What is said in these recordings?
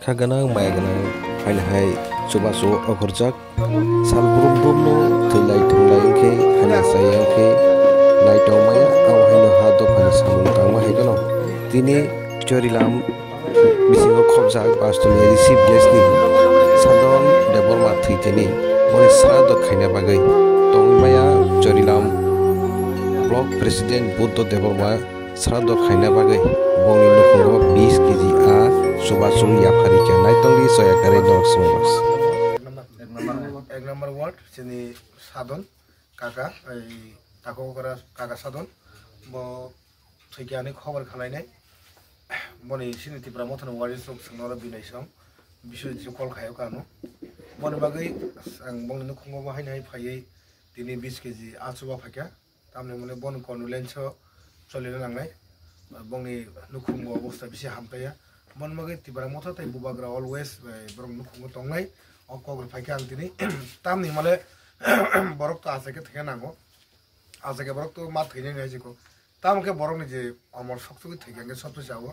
Khaganang maiganang hainahai chubasu okhorjak sal brum brum no thulai thunglai ke haina sayang ke naitong maya aw haino ha dofani samung tangma haigano tini chorilam bisingo khobjak Australia receive guest ni sadon deborma thiteni boni srado khaina bagai tongmaya chorilam block president buddha deborma srado khaina bagai boni nukungo 20 kg a subasu yapari ke naitongli soya kare dog sumos एक number ward सिनी साधन काका ताको करा काका साधन बो थैकियानि खबर खालायनाय बनि सिनि तिप्रा मथन वार्ड स्ट्रक संनर बिनाय सम बिसय जे कल खायो कानो बनि बागै आं बंनि खुंगो बाहायनाय फायै दिनै 20 केजि आचुबा फाक्या तामने मने बन कनुलेन्स चलिनो लांनाय बंनि नुखुंगो अवस्था बिसे हामताया बन बागै तिप्रा मथा ताइ बुबाग्रा अलवेज बरं नुखुंगो तंनाय अकगर फाइका आं दिनै तामनि माले बरक तो आसे के थेना नांगो आसे के बरक तो मा थैने नै जेको तामके बरकनि जे अमर सक्सुगि थैके सबसे जावो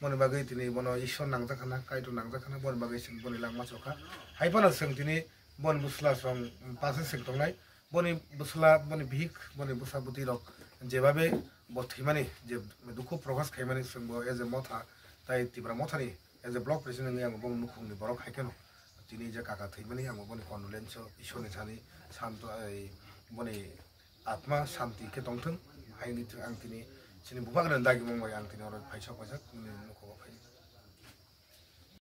मने बागै दिनै बन ईश्वर नांजा खाना काइतो नांजा खाना बन बागै सिं बनि लांमा सखा हाइपाना जों दिनै बन बुसला सं पासे सिं तंनाय बनि बुसला बनि भिक बनि बुसाबुति रक जेबाबे बथैमानि जे दुखु प्रकाश खाइमानि जोंबो एज ए मथा ताइ तिब्रा मथानि एज ए ब्लक प्रेसिडेन्ट आं बं नुखुंनि बरक हाइकेनो दिनै जे काका थैमानि आं बनि कनुलेन्स ईश्वरनि सानि शान्त बनि आत्मा शान्ति के तंथों हाइनि आं दिनै सिनि बुबाग्रा दागि मंबाय आं दिनै अर फाइसा फाइसा नुखुबा फाइ